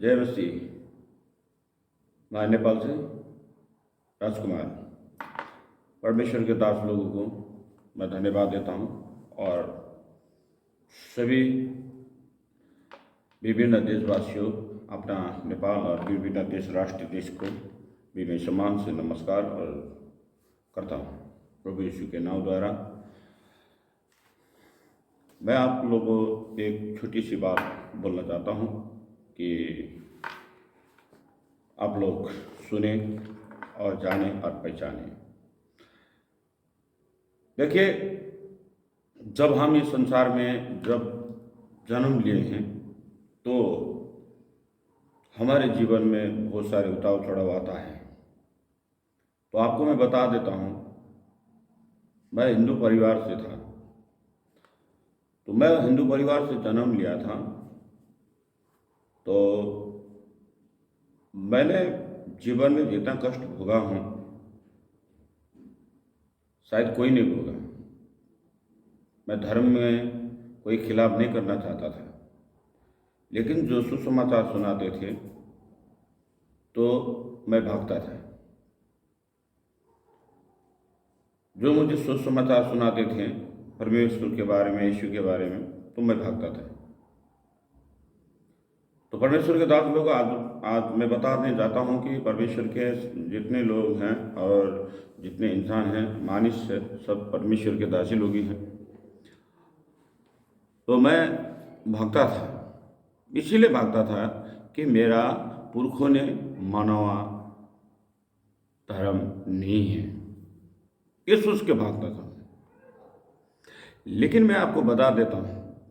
जय मसीह। मैं नेपाल से राजकुमार। परमेश्वर के दास लोगों को मैं धन्यवाद देता हूँ और सभी विभिन्न देशवासियों अपना नेपाल और विभिन्न देश राष्ट्र देश को भी मैं सम्मान से नमस्कार और करता हूँ प्रभु यीशु के नाम द्वारा। मैं आप लोगों को एक छोटी सी बात बोलना चाहता हूँ कि आप लोग सुने और जाने और पहचाने। देखिए, जब हम इस संसार में जब जन्म लिए हैं तो हमारे जीवन में बहुत सारे उतार चढ़ाव आता है। तो आपको मैं बता देता हूँ, मैं हिंदू परिवार से था। तो मैं हिंदू परिवार से जन्म लिया था, तो मैंने जीवन में जितना कष्ट भोगा हूँ शायद कोई नहीं भोगा। मैं धर्म में कोई खिलाफ नहीं करना चाहता था, लेकिन जो सुसमाचार सुनाते थे तो मैं भागता था। जो मुझे सुसमाचार सुनाते थे परमेश्वर के बारे में, यीशु के बारे में, तो मैं भागता था। तो परमेश्वर के दास लोग आज मैं बताने जाता हूँ कि परमेश्वर के जितने लोग हैं और जितने इंसान हैं, मनुष्य सब परमेश्वर के दासी लोग ही हैं। तो मैं भागता था, इसीलिए भागता था कि मेरा पुरखों ने मानवा धर्म नहीं है, इस उसके भागता था। लेकिन मैं आपको बता देता हूँ,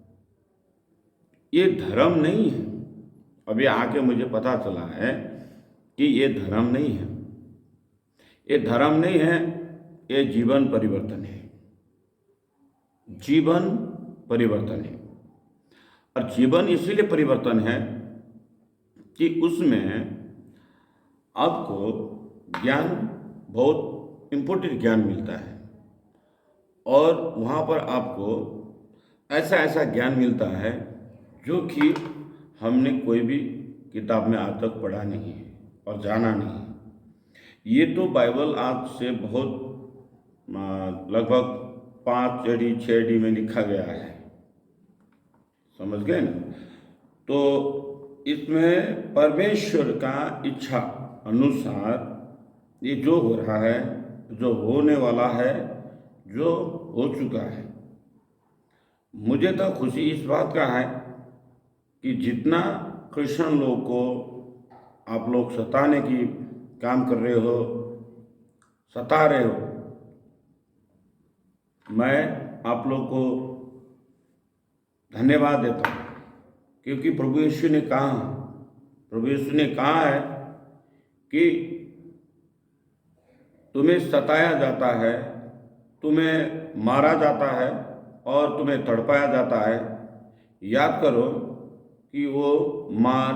ये धर्म नहीं है। अभी आके मुझे पता चला है कि ये धर्म नहीं है। ये धर्म नहीं है, ये जीवन परिवर्तन है। जीवन परिवर्तन है। और जीवन इसीलिए परिवर्तन है कि उसमें आपको ज्ञान, बहुत इम्पोर्टेंट ज्ञान मिलता है और वहाँ पर आपको ऐसा ऐसा ज्ञान मिलता है जो कि हमने कोई भी किताब में आज तक पढ़ा नहीं है और जाना नहीं है। ये तो बाइबल आज से बहुत लगभग 5 एडी 6 एडी में लिखा गया है, समझ गए ना। तो इसमें परमेश्वर का इच्छा अनुसार ये जो हो रहा है, जो होने वाला है, जो हो चुका है, मुझे तो खुशी इस बात का है कि जितना क्रिश्चियन लोग को आप लोग सताने की काम कर रहे हो, सता रहे हो, मैं आप लोग को धन्यवाद देता हूँ। क्योंकि प्रभु यीशु ने कहा है कि तुम्हें सताया जाता है, तुम्हें मारा जाता है और तुम्हें तड़पाया जाता है। याद करो कि वो मार,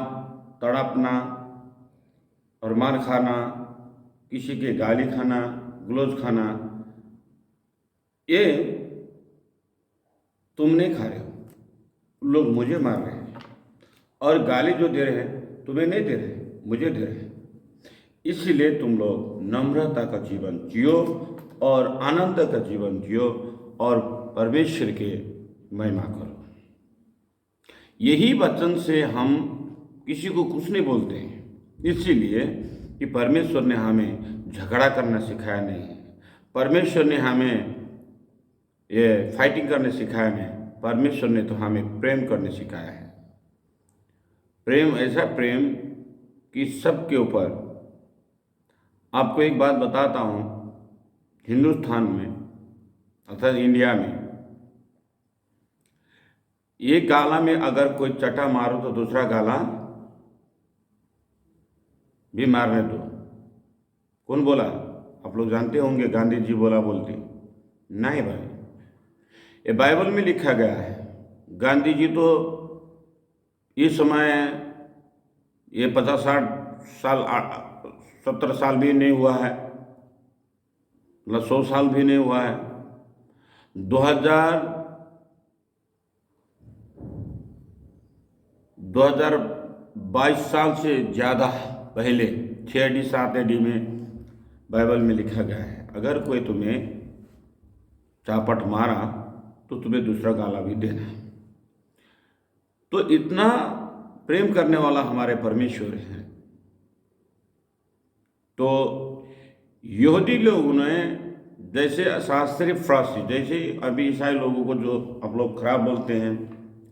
तड़पना और मार खाना, किसी के गाली खाना, ग्लोज खाना, ये तुम नहीं खा रहे हो। लोग मुझे मार रहे हैं और गाली जो दे रहे हैं तुम्हें नहीं दे रहे, मुझे दे रहे हैं। इसलिए तुम लोग नम्रता का जीवन जियो और आनंद का जीवन जियो और परमेश्वर के महिमा करो। यही वचन से हम किसी को कुछ नहीं बोलते हैं, इसीलिए कि परमेश्वर ने हमें झगड़ा करना सिखाया नहीं है। परमेश्वर ने हमें ये फाइटिंग करने सिखाया नहीं। परमेश्वर ने तो हमें प्रेम करने सिखाया है। प्रेम, ऐसा प्रेम कि सबके ऊपर। आपको एक बात बताता हूँ, हिंदुस्तान में अर्थात इंडिया में एक गाला में अगर कोई चटा मारो तो दूसरा गाला भी मारने दो। कौन बोला? आप लोग जानते होंगे, गांधी जी बोलते नहीं भाई, ये बाइबल में लिखा गया है। गांधी जी तो इस समय ये 50-60 साल 70 साल भी नहीं हुआ है, मतलब 100 साल भी नहीं हुआ है। 2000 22 साल से ज़्यादा पहले 6 AD 7 AD में बाइबल में लिखा गया है, अगर कोई तुम्हें चापट मारा तो तुम्हें दूसरा गाला भी देना है। तो इतना प्रेम करने वाला हमारे परमेश्वर हैं। तो यहूदी लोगों ने जैसे शास्त्रीय फरासी, जैसे अभी ईसाई लोगों को जो आप लोग खराब बोलते हैं,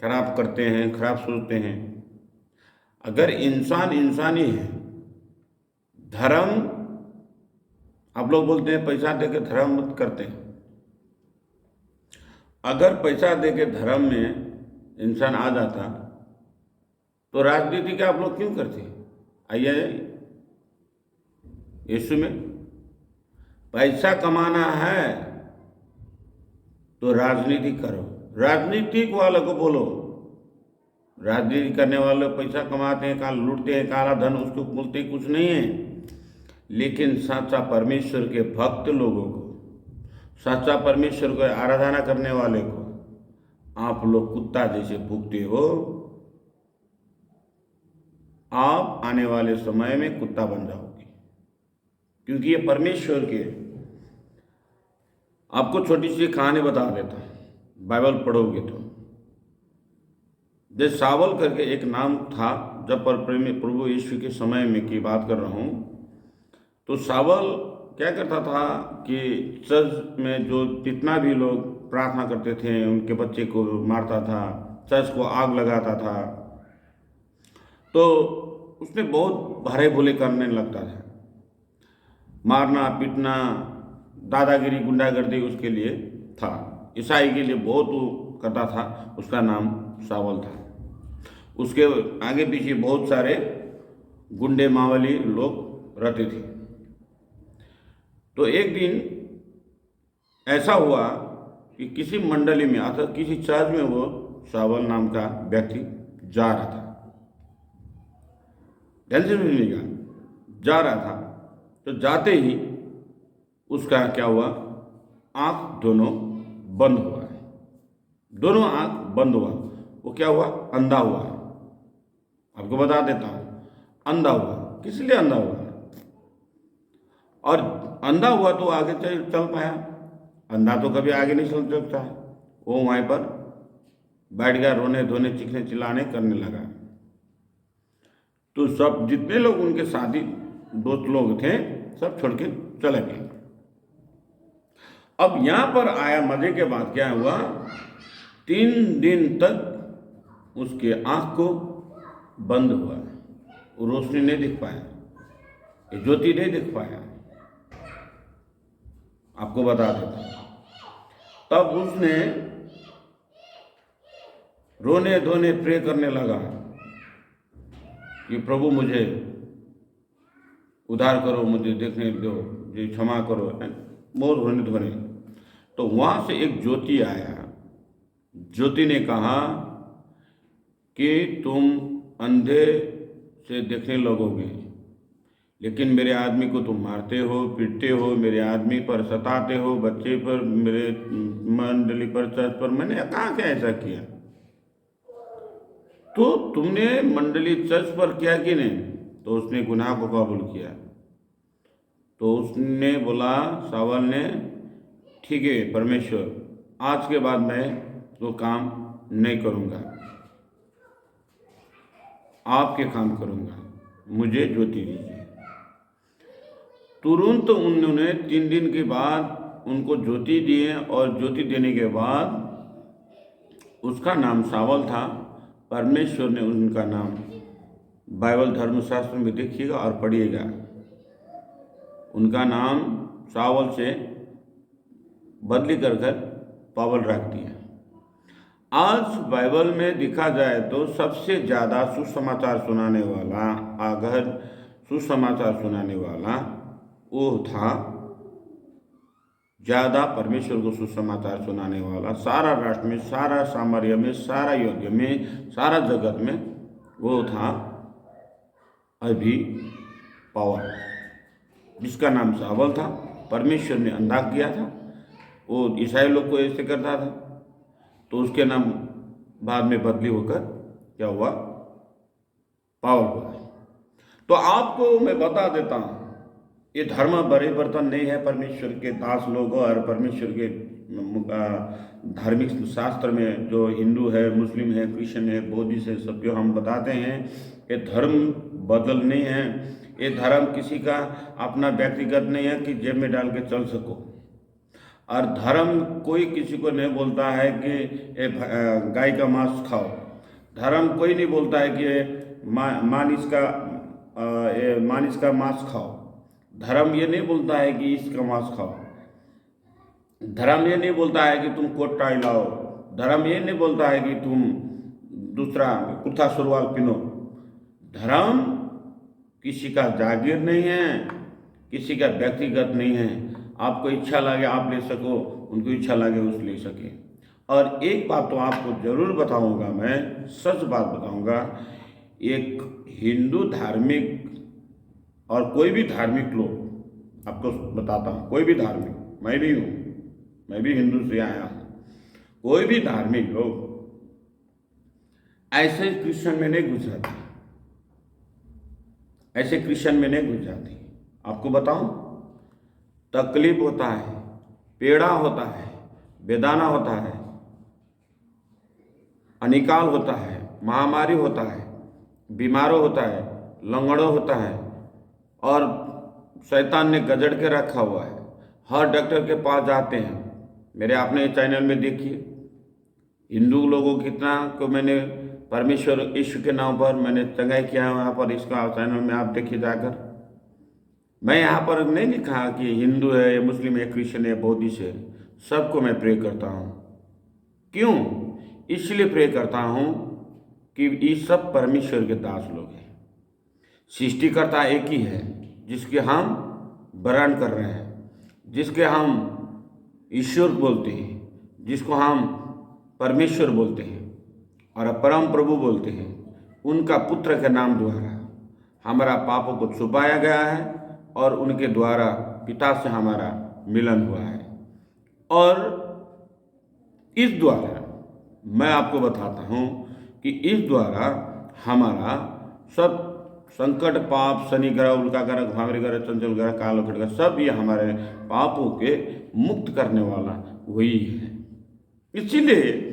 खराब करते हैं, खराब सोचते हैं, अगर इंसान इंसानी है, धर्म आप लोग बोलते हैं पैसा दे के धर्म मत करते हैं, अगर पैसा दे के धर्म में इंसान आ जाता तो राजनीति का आप लोग क्यों करते? आइए यीशु में पैसा कमाना है तो राजनीति करो, राजनीतिक वालों को बोलो, राजनीति करने वाले पैसा कमाते हैं, काल लूटते हैं, काला धन, उसको बोलते कुछ नहीं है। लेकिन सच्चा परमेश्वर के भक्त लोगों को, सच्चा परमेश्वर को आराधना करने वाले को आप लोग कुत्ता जैसे भूखते हो, आप आने वाले समय में कुत्ता बन जाओगे, क्योंकि ये परमेश्वर के। आपको छोटी सी कहानी बता देता हूँ, बाइबल पढ़ोगे तो। जैसे सावल करके एक नाम था, जब प्रभु यीशु के समय में की बात कर रहा हूँ, तो सावल क्या करता था कि चर्च में जो जितना भी लोग प्रार्थना करते थे उनके बच्चे को मारता था, चर्च को आग लगाता था। तो उसने बहुत भारे भूले करने लगता था, मारना पीटना, दादागिरी, गुंडागर्दी उसके लिए था, ईसाई के लिए बहुत वो करता था। उसका नाम सावल था। उसके आगे पीछे बहुत सारे गुंडे मावली लोग रहते थे। तो एक दिन ऐसा हुआ कि किसी मंडली में, अर्थात किसी चर्च में वो सावल नाम का व्यक्ति जा रहा था, ध्यान से सुनिएगा, जा रहा था। तो जाते ही उसका क्या हुआ, आंख दोनों बंद हुआ, दोनों आंख बंद हुआ। वो क्या हुआ, अंधा हुआ। आपको बता देता हूँ, अंधा हुआ। किस लिए अंधा हुआ? और अंधा हुआ तो आगे चल पाया, अंधा तो कभी आगे नहीं चल सकता है। वो वहीं पर बैठ गया, रोने धोने, चीखने चिल्लाने करने लगा। तो सब जितने लोग उनके साथी दोस्त लोग थे सब छोड़ के चले गए। अब यहाँ पर आया मजे के बाद क्या हुआ, 3 दिन तक उसके आंख को बंद हुआ, वो रोशनी नहीं दिख पाया, ज्योति नहीं दिख पाया। आपको बता देता, तब उसने रोने धोने प्रे करने लगा कि प्रभु मुझे उद्धार करो, मुझे देखने दो, मुझे क्षमा करो, बहुत रोने धोने। तो वहाँ से एक ज्योति आया। ज्योति ने कहा कि तुम अंधे से देखने लगोगे, लेकिन मेरे आदमी को तुम मारते हो, पीटते हो, मेरे आदमी पर सताते हो, बच्चे पर, मेरे मंडली पर, चर्च पर। मैंने कहाँ क्या ऐसा किया? तो तुमने मंडली चर्च पर किया कि नहीं? तो उसने गुनाह को कबूल किया। तो उसने बोला, सावल ने, ठीक है परमेश्वर, आज के बाद मैं वो काम नहीं करूँगा, आपके काम करूँगा, मुझे ज्योति दीजिए। तुरंत उन्होंने 3 दिन के बाद उनको ज्योति दिए, और ज्योति देने के बाद उसका नाम सावल था। परमेश्वर ने उनका नाम बाइबल धर्मशास्त्र में देखिएगा और पढ़िएगा, उनका नाम सावल से बदली कर पावल रख दिया। आज बाइबल में देखा जाए तो सबसे ज़्यादा सुसमाचार सुनाने वाला, अगर सुसमाचार सुनाने वाला वो था, ज़्यादा परमेश्वर को सुसमाचार सुनाने वाला सारा राष्ट्र में, सारा सामर्य में, सारा युद्ध में, सारा जगत में वो था अभी पावर, जिसका नाम सावल था। परमेश्वर ने अंधा किया था, वो ईसाई लोग को ऐसे करता था। तो उसके नाम बाद में बदली होकर क्या हुआ, पावर हुआ है। तो आपको मैं बता देता हूँ, ये धर्म बड़े बर्तन नहीं है। परमेश्वर के दास लोग और परमेश्वर के धार्मिक शास्त्र में जो हिंदू है, मुस्लिम है, क्रिश्चियन है, बौद्धिस्ट है, सब जो हम बताते हैं, ये धर्म बदल नहीं है। ये धर्म किसी का अपना व्यक्तिगत नहीं है कि जेब में डाल के चल सको। और धर्म कोई किसी को नहीं बोलता है कि गाय का मांस खाओ। धर्म कोई नहीं बोलता है कि मानिस का मांस खाओ। धर्म ये नहीं बोलता है कि इसका मांस खाओ। धर्म ये नहीं बोलता है कि तुम कोट टाई लाओ। धर्म ये नहीं बोलता है कि तुम दूसरा कुर्ता सलवार पहनो। धर्म किसी का जागीर नहीं है, किसी का व्यक्तिगत नहीं है। आपको इच्छा लगे आप ले सको, उनको इच्छा लगे उस ले सके। और एक बात तो आपको जरूर बताऊंगा, मैं सच बात बताऊंगा, एक हिंदू धार्मिक और कोई भी धार्मिक लोग, आपको बताता हूँ, कोई भी धार्मिक, मैं भी हूँ, मैं भी हिंदू से आया हूँ, कोई भी धार्मिक लोग ऐसे क्रिश्चियन में नहीं घुस जाते, ऐसे क्रिश्चियन में नहीं घुस जाती। आपको बताऊं, तकलीफ होता है, पीड़ा होता है, बेदाना होता है, अनिकाल होता है, महामारी होता है, बीमारों होता है, लंगड़ों होता है, और शैतान ने गजड़ के रखा हुआ है। हर डॉक्टर के पास जाते हैं। मेरे अपने चैनल में देखिए, हिंदू लोगों कितना को मैंने परमेश्वर यीशु के नाम पर मैंने चंगाई किया है। वहाँ पर इसका चैनल में आप देखिए जाकर। मैं यहाँ पर नहीं लिखा कि हिंदू है, मुस्लिम है, क्रिश्चियन है, बौद्धिस्ट है, सबको मैं प्रे करता हूँ। क्यों? इसलिए प्रे करता हूँ कि ये सब परमेश्वर के दास लोग हैं। सृष्टिकर्ता एक ही है जिसके हम वरण कर रहे हैं, जिसके हम ईश्वर बोलते हैं, जिसको हम परमेश्वर बोलते हैं और परम प्रभु बोलते हैं। उनका पुत्र के नाम द्वारा हमारा पापों को छुपाया गया है और उनके द्वारा पिता से हमारा मिलन हुआ है। और इस द्वारा मैं आपको बताता हूँ कि इस द्वारा हमारा सब संकट, पाप, शनि ग्रह, उल्का ग्रह, घुमावरी ग्रह, चंचल ग्रह, काल ग्रह, सब ये हमारे पापों के मुक्त करने वाला वही है। इसीलिए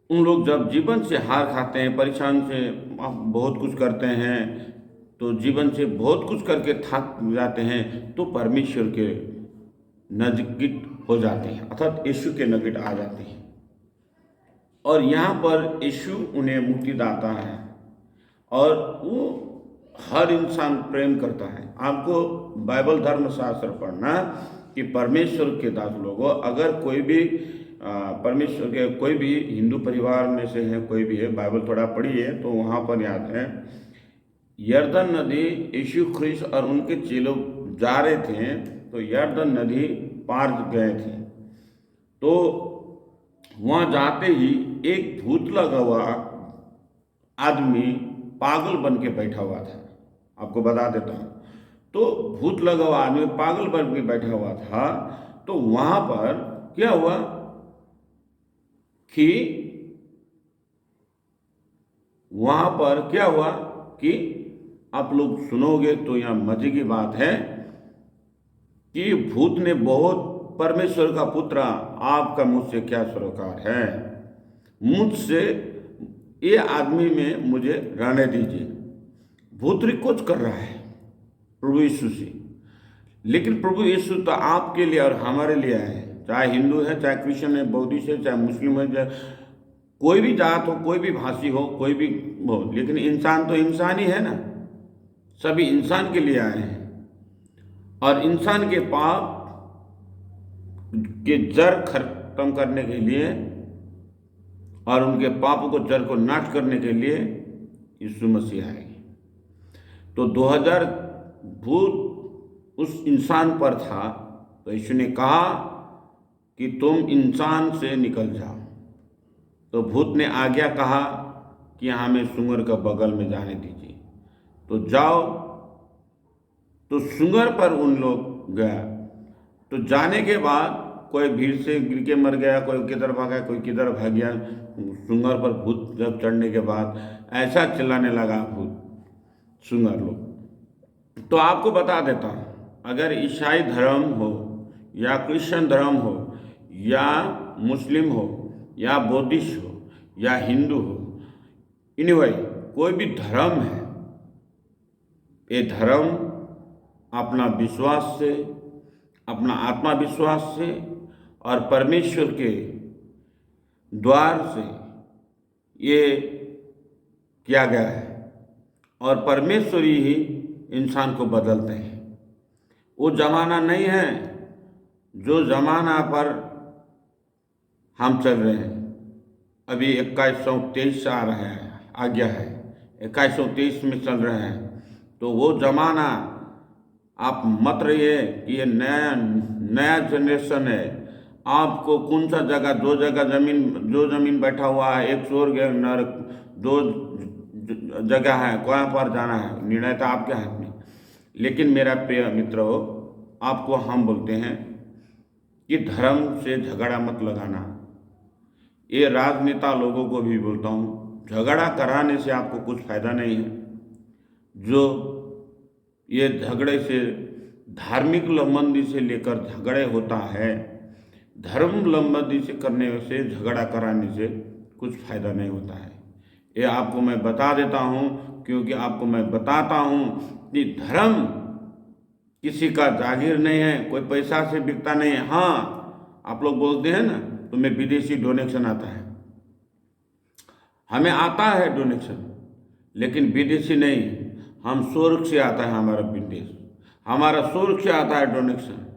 उन लोग जब जीवन से हार खाते हैं, परेशान से बहुत कुछ करते हैं, तो जीवन से बहुत कुछ करके थक जाते हैं, तो परमेश्वर के नजदीक हो जाते हैं, अर्थात यीशु के निकट आ जाते हैं। और यहाँ पर यीशु उन्हें मुक्तिदाता है और वो हर इंसान प्रेम करता है। आपको बाइबल धर्मशास्त्र पढ़ना कि परमेश्वर के दास लोगों, अगर कोई भी परमेश्वर के कोई भी हिंदू परिवार में से है, कोई भी है, बाइबल थोड़ा पढ़ी है तो वहाँ पर याद है, यर्दन नदी यीशु ख्रिस्त और उनके चेलों जा रहे थे, तो यर्दन नदी पार गए थे। तो वहाँ जाते ही एक भूत लगा हुआ आदमी पागल बन के बैठा हुआ था। आपको बता देता हूँ, तो भूत लगा हुआ आदमी पागल बन के बैठा हुआ था। तो वहाँ पर क्या हुआ कि आप लोग सुनोगे तो यहाँ मजे की बात है कि भूत ने बहुत, परमेश्वर का पुत्र आपका मुझसे क्या सरोकार है, मुझसे ये आदमी में मुझे रहने दीजिए। भूत रिक्वेस्ट कर रहा है प्रभु यीशु से, लेकिन प्रभु यीशु तो आपके लिए और हमारे लिए है, चाहे हिंदू है, चाहे क्रिश्चियन है, बौद्धिस्ट है, चाहे मुस्लिम है, चाहे कोई भी जात हो, कोई भी भाषी हो, कोई भी हो, लेकिन इंसान तो इंसान ही है ना। सभी इंसान के लिए आए हैं और इंसान के पाप के जड़ खत्म करने के लिए और उनके पापों को जड़ को नाश करने के लिए यीशु मसीह आए। तो 2000 भूत उस इंसान पर था, तो यीशु ने कहा कि तुम इंसान से निकल जाओ। तो भूत ने आज्ञा कहा कि हमें सूअर का बगल में जाने दीजिए, तो जाओ। तो सूअर पर उन लोग गया। तो जाने के बाद कोई भीड़ से गिर के मर गया, कोई किधर भागा, कोई किधर भाग गया। सूअर पर भूत जब चढ़ने के बाद ऐसा चिल्लाने लगा भूत सुंगर लोग। तो आपको बता देता हूँ, अगर ईसाई धर्म हो या क्रिश्चियन धर्म हो या मुस्लिम हो या बौद्धिस्ट हो या हिंदू हो, एनीवे कोई भी धर्म है, ये धर्म अपना विश्वास से, अपना आत्मा विश्वास से और परमेश्वर के द्वार से ये किया गया है, और परमेश्वर ही इंसान को बदलते हैं। वो ज़माना नहीं है जो ज़माना पर हम चल रहे हैं। अभी 2123 आ रहा है, आ गया है, 2123 में चल रहे हैं। तो वो ज़माना आप मत रहिए कि ये नया जनरेशन है। आपको कौन सा जगह, दो जगह जो ज़मीन बैठा हुआ है, एक स्वर्ग है नरक, दो जगह है, कहाँ पर जाना है, निर्णय तो आपके हाथ में। लेकिन मेरा प्रिय मित्रों, आपको हम बोलते हैं कि धर्म से झगड़ा मत लगाना। ये राजनेता लोगों को भी बोलता हूँ, झगड़ा कराने से आपको कुछ फ़ायदा नहीं है। जो ये झगड़े से, धार्मिक लंबंदी से लेकर झगड़े होता है, धर्म लंबंदी से करने से, झगड़ा कराने से कुछ फ़ायदा नहीं होता है। ये आपको मैं बता देता हूँ, क्योंकि आपको मैं बताता हूँ कि धर्म किसी का जागीर नहीं है, कोई पैसा से बिकता नहीं है। हाँ, आप लोग बोलते हैं ना, तुम्हें विदेशी डोनेशन आता है, हमें आता है डोनेशन, लेकिन विदेशी नहीं, हम स्वर्ग से आता है हमारा विदेश, हमारा स्वर्ग से आता है डोनेशन।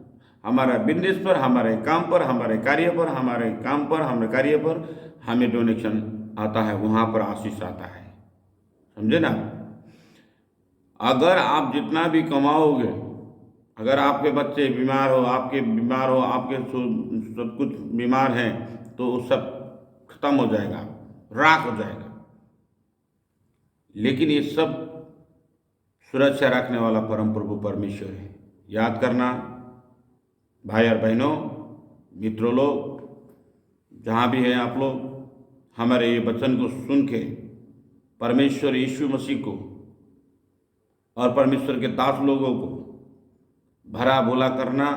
हमारा विदेश पर, हमारे काम पर, हमारे कार्य पर, हमारे काम पर, हमारे कार्य पर हमें डोनेशन आता है, वहाँ पर आशीष आता है। समझे ना? अगर आप जितना भी कमाओगे, अगर आपके बच्चे बीमार हो, आपके बीमार हो, आपके सब कुछ बीमार हैं, तो सब खत्म हो जाएगा, राख हो जाएगा। लेकिन ये सब सुरक्षा रखने वाला परम प्रभु परमेश्वर है। याद करना भाई और बहनों, मित्रों लोग, जहाँ भी हैं आप लोग, हमारे ये वचन को सुन के परमेश्वर यीशु मसीह को और परमेश्वर के दास लोगों को भरा भोला करना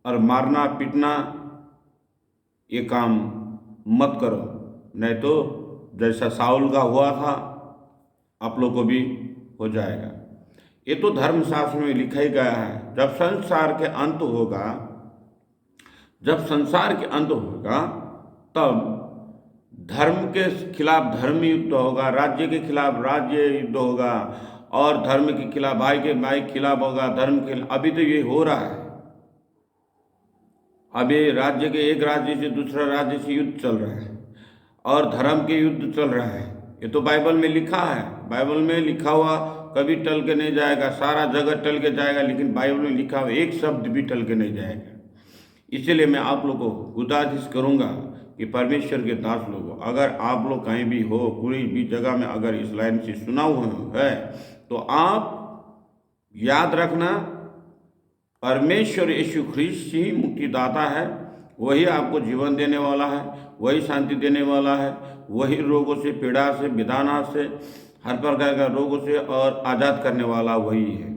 और मारना पीटना, ये काम मत करो, नहीं तो जैसा साउल का हुआ था आप लोग को भी हो जाएगा। ये तो धर्मशास्त्र में लिखा ही गया है, जब संसार के अंत होगा, जब संसार के अंत होगा, तब धर्म के खिलाफ धर्म युद्ध होगा, राज्य के खिलाफ राज्य युद्ध होगा, और धर्म के खिलाफ भाई के खिलाफ होगा, धर्म के। अभी तो ये हो रहा है, अभी राज्य के एक राज्य से दूसरा राज्य से युद्ध चल रहा है, और धर्म के युद्ध चल रहा है। ये तो बाइबल में लिखा है, बाइबल में लिखा हुआ कभी टल के नहीं जाएगा, सारा जगत टल के जाएगा, लेकिन बाइबल में लिखा हुआ एक शब्द भी टल के नहीं जाएगा। इसलिए मैं आप लोगों को गुजारिश करूंगा कि परमेश्वर के दास लोगों, अगर आप लोग कहीं भी हो, कोई भी जगह में अगर इस लाइन से सुना हुआ है, तो आप याद रखना, परमेश्वर यीशु ख्रीस्त ही मुक्तिदाता है। वही आपको जीवन देने वाला है, वही शांति देने वाला है, वही रोगों से, पीड़ा से, विधाना से, हर प्रकार का रोगों से और आज़ाद करने वाला वही है,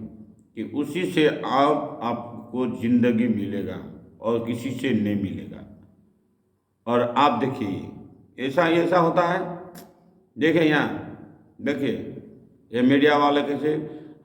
कि उसी से आपको जिंदगी मिलेगा और किसी से नहीं मिलेगा। और आप देखिए, ऐसा होता है। देखिए यहाँ, देखिए ये मीडिया वाले कैसे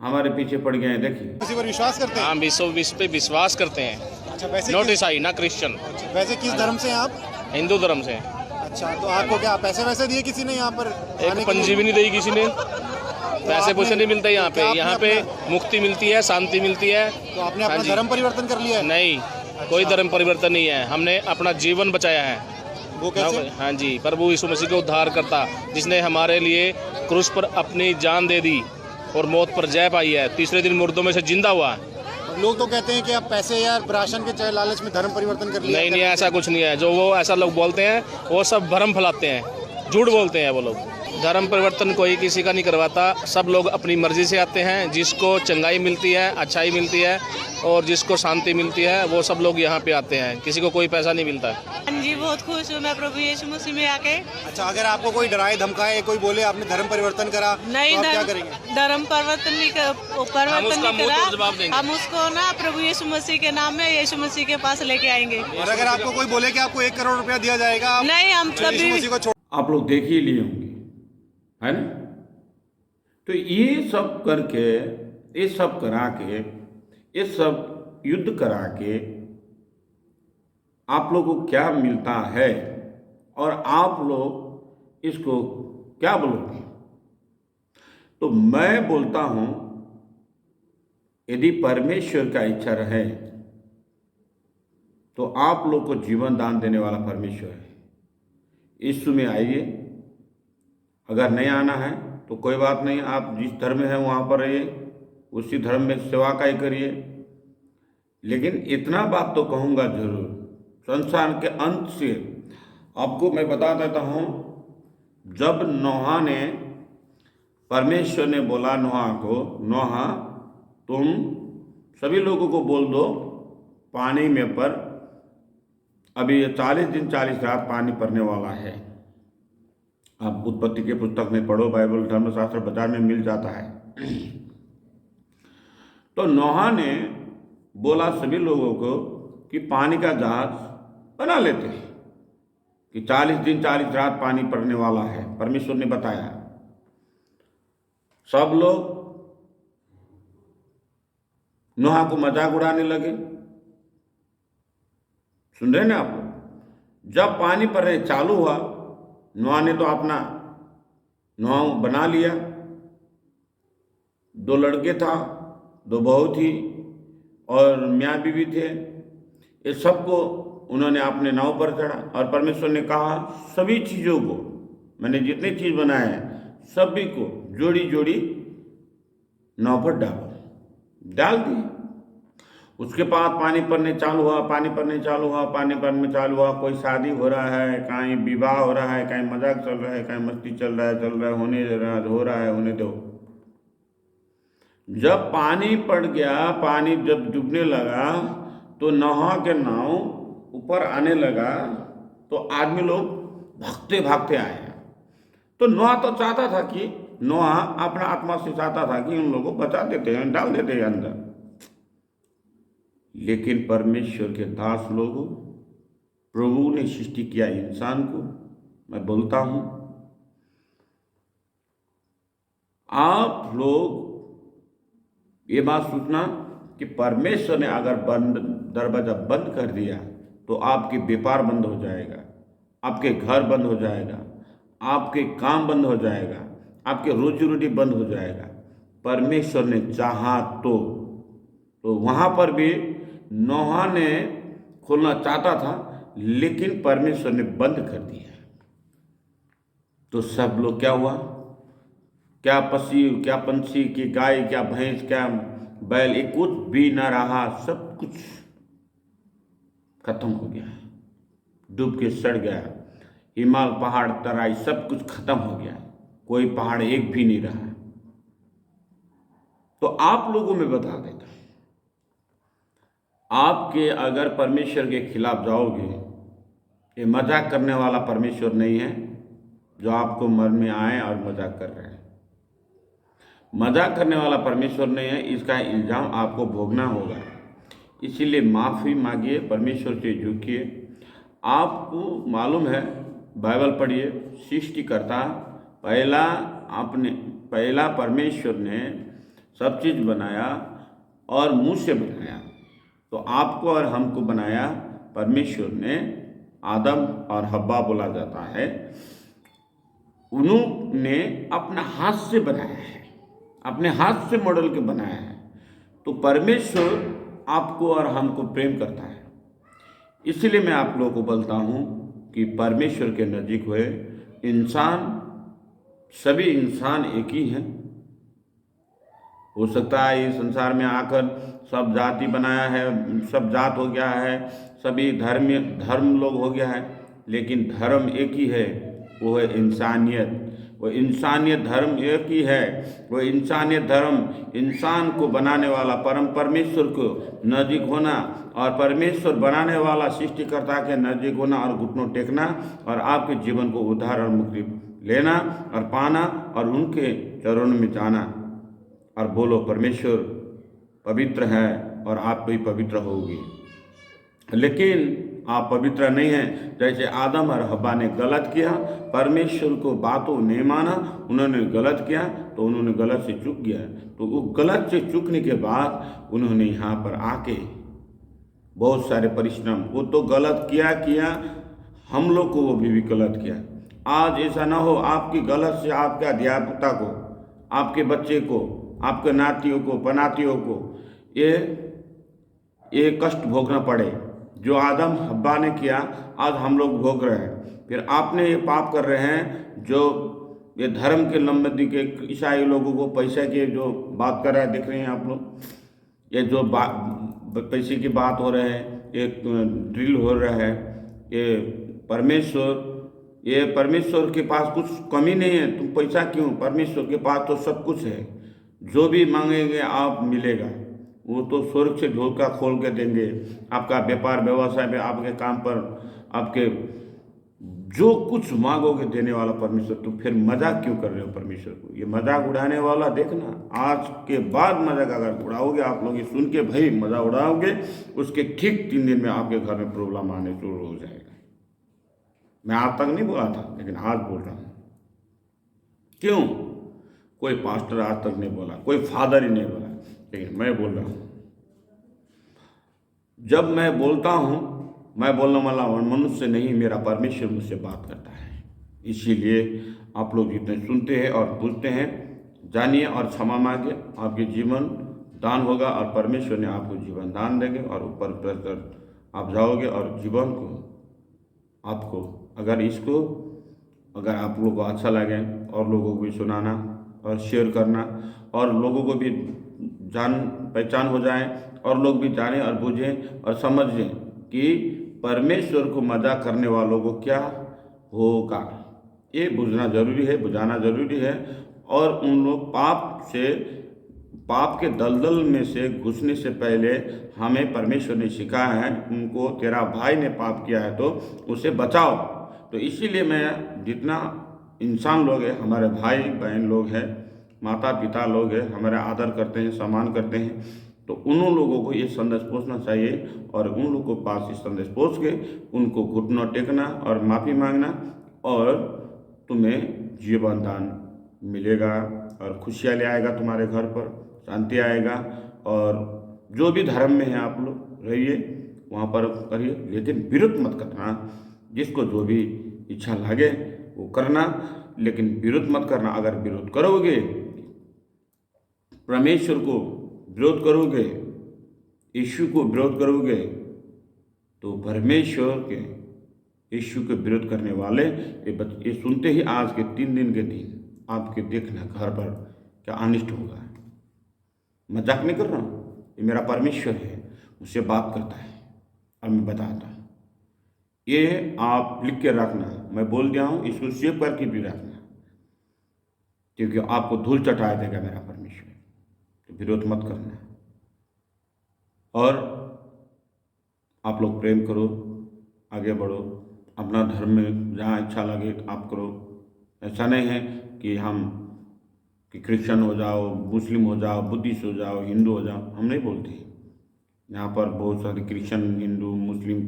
हमारे पीछे पड़ गए हैं। देखिए, किसी पर विश्वास करते हैं? हाँ, विश्व पे विश्वास करते हैं। अच्छा, वैसे नॉट ईसाई, ना क्रिश्चियन। वैसे किस धर्म से हैं आप? हिंदू धर्म से। अच्छा, तो आपको क्या पैसे वैसे दिए किसी ने यहाँ पर? एक पंजी भी नहीं दी किसी ने, पैसे पैसे नहीं मिलते यहाँ पे। यहाँ पे मुक्ति मिलती है, शांति मिलती है। तो आपने अपना धर्म परिवर्तन कर लिया है? नहीं, कोई धर्म परिवर्तन नहीं है, हमने अपना जीवन बचाया है। वो कैसे? हाँ जी, प्रभु यीशु मसीह को उद्धार करता, जिसने हमारे लिए क्रूस पर अपनी जान दे दी और मौत पर जय पाई है, तीसरे दिन मुर्दों में से जिंदा हुआ। लोग तो कहते हैं कि आप पैसे या राशन के चाहे लालच में धर्म परिवर्तन कर लिया। नहीं, ऐसा कुछ नहीं है। जो वो ऐसा लोग बोलते हैं, वो सब भ्रम फैलाते हैं, झूठ बोलते हैं वो लोग। धर्म परिवर्तन कोई किसी का नहीं करवाता, सब लोग अपनी मर्जी से आते हैं। जिसको चंगाई मिलती है, अच्छाई मिलती है और जिसको शांति मिलती है वो सब लोग यहाँ पे आते हैं, किसी को कोई पैसा नहीं मिलता है। हाँ जी, बहुत खुश हूँ मैं प्रभु यीशु मसीह में आके। अच्छा, अगर आपको कोई डराए धमकाए, कोई बोले आपने धर्म परिवर्तन करा, नहीं, तो आप क्या करेंगे? धर्म परिवर्तन नहीं उसका मुंह तोड़ जवाब देंगे। हम उसको ना प्रभु यीशु मसीह के नाम में यीशु मसीह के पास लेके आएंगे। और अगर आपको कोई बोले कि आपको 1 करोड़ रुपया दिया जाएगा, आप नहीं, हम यीशु कभी मसीह को छोड़ आप लोग देख ही लिए होंगे, है ना। तो ये सब करके, ये सब करा के, ये सब युद्ध करा के आप लोगों को क्या मिलता है और आप लोग इसको क्या बोलोगे? तो मैं बोलता हूं, यदि परमेश्वर का इच्छा रहे तो आप लोग को जीवन दान देने वाला परमेश्वर है। यीशु में आइए, अगर नहीं आना है तो कोई बात नहीं, आप जिस धर्म में हैं वहाँ पर रहिए, उसी धर्म में सेवा का ही करिए। लेकिन इतना बात तो कहूँगा जरूर, संसार के अंत से आपको मैं बता देता हूँ, जब नोहा ने, परमेश्वर ने बोला नोहा को, नोहा तुम सभी लोगों को बोल दो पानी में पर अभी 40 दिन 40 रात पानी पड़ने वाला है। आप उत्पत्ति के पुस्तक में पढ़ो, बाइबल धर्मशास्त्र बाजार में मिल जाता है। तो नोहा ने बोला सभी लोगों को कि पानी का जहाज बना लेते हैं कि 40 दिन 40 रात पानी पड़ने वाला है, परमेश्वर ने बताया। सब लोग नोहा को मजाक उड़ाने लगे। सुन रहे ना आप लोग? जब पानी पड़ने चालू हुआ, नोहा ने तो अपना नाव बना लिया। 2 लड़के था, 2 बहू थी और मियाँ बीवी थे। ये सबको उन्होंने अपने नाव पर चढ़ा और परमेश्वर ने कहा सभी चीज़ों को, मैंने जितनी चीज़ बनाया है सभी को जोड़ी जोड़ी नाव पर डाल दी। उसके बाद पानी पड़ने चालू हुआ, पानी पड़ने चालू हुआ, पानी पड़ने चालू हुआ। कोई शादी हो रहा है, कहीं विवाह हो रहा है, कहीं मजाक चल रहा है, कहीं मस्ती चल रहा है, हो रहा है, होने दो। जब पानी पड़ गया, पानी जब डूबने लगा तो नोहा के नाव ऊपर आने लगा, तो आदमी लोग भागते भागते आए। तो नोहा तो चाहता था कि, नोहा अपना आत्मा से चाहता था कि उन लोगों को बचा देते हैं, डाल देते हैं अंदर। लेकिन परमेश्वर के दास लोगों, प्रभु ने सृष्टि किया इंसान को। मैं बोलता हूं, आप लोग ये बात सोचना कि परमेश्वर ने अगर दरवाजा बंद कर दिया तो आपके व्यापार बंद हो जाएगा, आपके घर बंद हो जाएगा, आपके काम बंद हो जाएगा, आपके रोजी रोटी बंद हो जाएगा। परमेश्वर ने चाहा तो वहाँ पर भी नोहा ने खोलना चाहता था, लेकिन परमेश्वर ने बंद कर दिया। तो सब लोग क्या हुआ, क्या पशु, क्या पंछी, की गाय, क्या भैंस, क्या बैल, ये कुछ भी न रहा, सब कुछ खत्म हो गया, डूब के सड़ गया। हिमाल, पहाड़, तराई सब कुछ खत्म हो गया, कोई पहाड़ एक भी नहीं रहा। तो आप लोगों में बता देता, आपके अगर परमेश्वर के खिलाफ जाओगे, ये मजाक करने वाला परमेश्वर नहीं है जो आपको मन में आए और मजाक कर रहे हैं। मजाक करने वाला परमेश्वर नहीं है, इसका इल्ज़ाम आपको भोगना होगा। इसीलिए माफ़ी मांगिए, परमेश्वर से झुकिए। आपको मालूम है, बाइबल पढ़िए, सृष्टिकर्ता पहला परमेश्वर ने सब चीज़ बनाया और मुँह से बनाया। तो आपको और हमको बनाया परमेश्वर ने, आदम और हव्वा बोला जाता है, उन्होंने अपना हाथ से बनाया है, अपने हाथ से मॉडल के बनाया है। तो परमेश्वर आपको और हमको प्रेम करता है। इसलिए मैं आप लोगों को बोलता हूँ कि परमेश्वर के नज़दीक हुए इंसान, सभी इंसान एक ही हैं। हो सकता है इस संसार में आकर सब जाति बनाया है, सब जात हो गया है, सभी धर्म लोग हो गया है, लेकिन धर्म एक ही है, वो है इंसानियत। वो इंसानियत धर्म एक ही है। वो इंसानियत धर्म इंसान को बनाने वाला परमेश्वर को नज़दीक होना और परमेश्वर बनाने वाला सृष्टिकर्ता के नज़दीक होना और घुटनों टेकना और आपके जीवन को उद्धार और मुक्ति लेना और पाना और उनके चरणों में जाना और बोलो परमेश्वर पवित्र है और आप भी पवित्र होगी। लेकिन आप पवित्र नहीं हैं। जैसे आदम और हव्वा ने गलत किया, परमेश्वर को बातों नहीं माना, उन्होंने गलत किया तो उन्होंने गलत से चूक गया। तो वो गलत से चूकने के बाद उन्होंने यहाँ पर आके बहुत सारे परिश्रम, वो तो गलत किया हम लोग को वो भी गलत किया। आज ऐसा ना हो आपकी गलत से आपके अध्यापकता को, आपके बच्चे को, आपके नातियों को, पनातियों को ये कष्ट भोगना पड़े जो आदम हव्वा ने किया, आज हम लोग भोग रहे हैं। फिर आपने ये पाप कर रहे हैं जो ये धर्म के लंबी के ईसाई लोगों को पैसे के जो बात कर रहे हैं, देख रहे हैं आप लोग, ये जो पैसे की बात हो रहे हैं, ये ड्रिल हो रहा है, ये परमेश्वर के पास कुछ कमी नहीं है, तुम पैसा क्यों, परमेश्वर के पास तो सब कुछ है, जो भी मांगेंगे आप मिलेगा। वो तो स्वर्ग से ढोलका खोल के देंगे, आपका व्यापार व्यवसाय में, आपके काम पर, आपके जो कुछ मांगोगे देने वाला परमेश्वर। तो फिर मजाक क्यों कर रहे हो परमेश्वर को? ये मजाक उड़ाने वाला देखना, आज के बाद मजाक अगर उड़ाओगे आप लोग, ये सुन के भाई मजाक उड़ाओगे, उसके ठीक 3 दिन में आपके घर में प्रॉब्लम आने शुरू हो जाएगा। मैं आज तक नहीं बोला था लेकिन आज बोल रहा हूँ। क्यों? कोई पास्टर आज तक नहीं बोला, कोई फादर ही नहीं बोला, लेकिन मैं बोल रहा हूँ। जब मैं बोलता हूँ, मैं बोलने वाला मनुष्य नहीं, मेरा परमेश्वर मुझसे बात करता है। इसीलिए आप लोग जितने सुनते हैं और पूछते हैं, जानिए और क्षमा मांगे, आपके जीवन दान होगा और परमेश्वर ने आपको जीवन दान देंगे और ऊपर उतर आप जाओगे और जीवन को आपको अगर आप लोगों को अच्छा लगे और लोगों को भी सुनाना और शेयर करना और लोगों को भी जान पहचान हो जाए और लोग भी जानें और बूझें और समझें कि परमेश्वर को मजाक करने वालों को क्या होगा। ये बुझना जरूरी है, बुझाना जरूरी है। और उन लोग पाप के दलदल में से घुसने से पहले हमें परमेश्वर ने सिखाया है, उनको तेरा भाई ने पाप किया है तो उसे बचाओ। तो इसीलिए मैं जितना इंसान लोग हैं, हमारे भाई बहन लोग हैं, माता पिता लोग हैं, हमारा आदर करते हैं, सम्मान करते हैं, तो उन लोगों को ये संदेश पहुंचना चाहिए और उन लोगों को पास इस संदेश पहुंच के उनको घुटनों टेकना और माफ़ी मांगना और तुम्हें जीवन दान मिलेगा और खुशियाँ ले आएगा, तुम्हारे घर पर शांति आएगा। और जो भी धर्म में है आप लोग रहिए, वहाँ पर करिए, लेकिन विरोध मत करना। जिसको जो भी इच्छा लगे वो करना, लेकिन विरोध मत करना। अगर विरोध करोगे, परमेश्वर को विरोध करोगे, यीशु को विरोध करोगे, तो परमेश्वर के यीशु के विरोध करने वाले ये सुनते ही आज के 3 दिन के दिन आपके देखना घर पर क्या अनिष्ट होगा। मजाक नहीं कर रहा हूँ, ये मेरा परमेश्वर है, मुझसे बात करता है और मैं बताता हूँ। ये आप लिख के रखना, मैं बोल दिया हूँ, इसको सेव करके भी रखना, क्योंकि आपको धूल चटा देगा मेरा परमेश्वर। तो विरोध मत करना और आप लोग प्रेम करो, आगे बढ़ो, अपना धर्म में जहाँ इच्छा लगे आप करो। ऐसा नहीं है कि क्रिश्चियन हो जाओ, मुस्लिम हो जाओ, बुद्धिस्ट हो जाओ, हिंदू हो जाओ, हम नहीं बोलते। यहाँ पर बहुत सारे क्रिश्चियन, हिंदू, मुस्लिम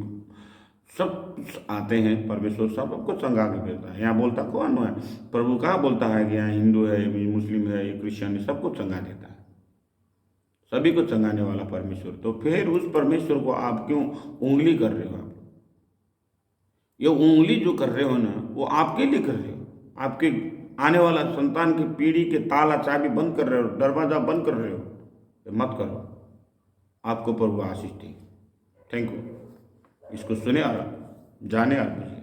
सब आते हैं, परमेश्वर सबको संगा के भेजता है। यहाँ बोलता कौन है? प्रभु कहाँ बोलता है कि यहाँ हिंदू है, मुस्लिम है, ये क्रिश्चियन है, सबको संगा देता है, सभी को संगाने वाला परमेश्वर। तो फिर उस परमेश्वर को आप क्यों उंगली कर रहे हो? आप ये उंगली जो कर रहे हो ना, वो आपके लिए कर रहे हो, आपके आने वाला संतान की पीढ़ी के ताला चाबी बंद कर रहे हो, दरवाजा बंद कर रहे हो। तो मत करो, आपको प्रभु आशीष दे। Thank you. इसको सुने और जाने और बुझे।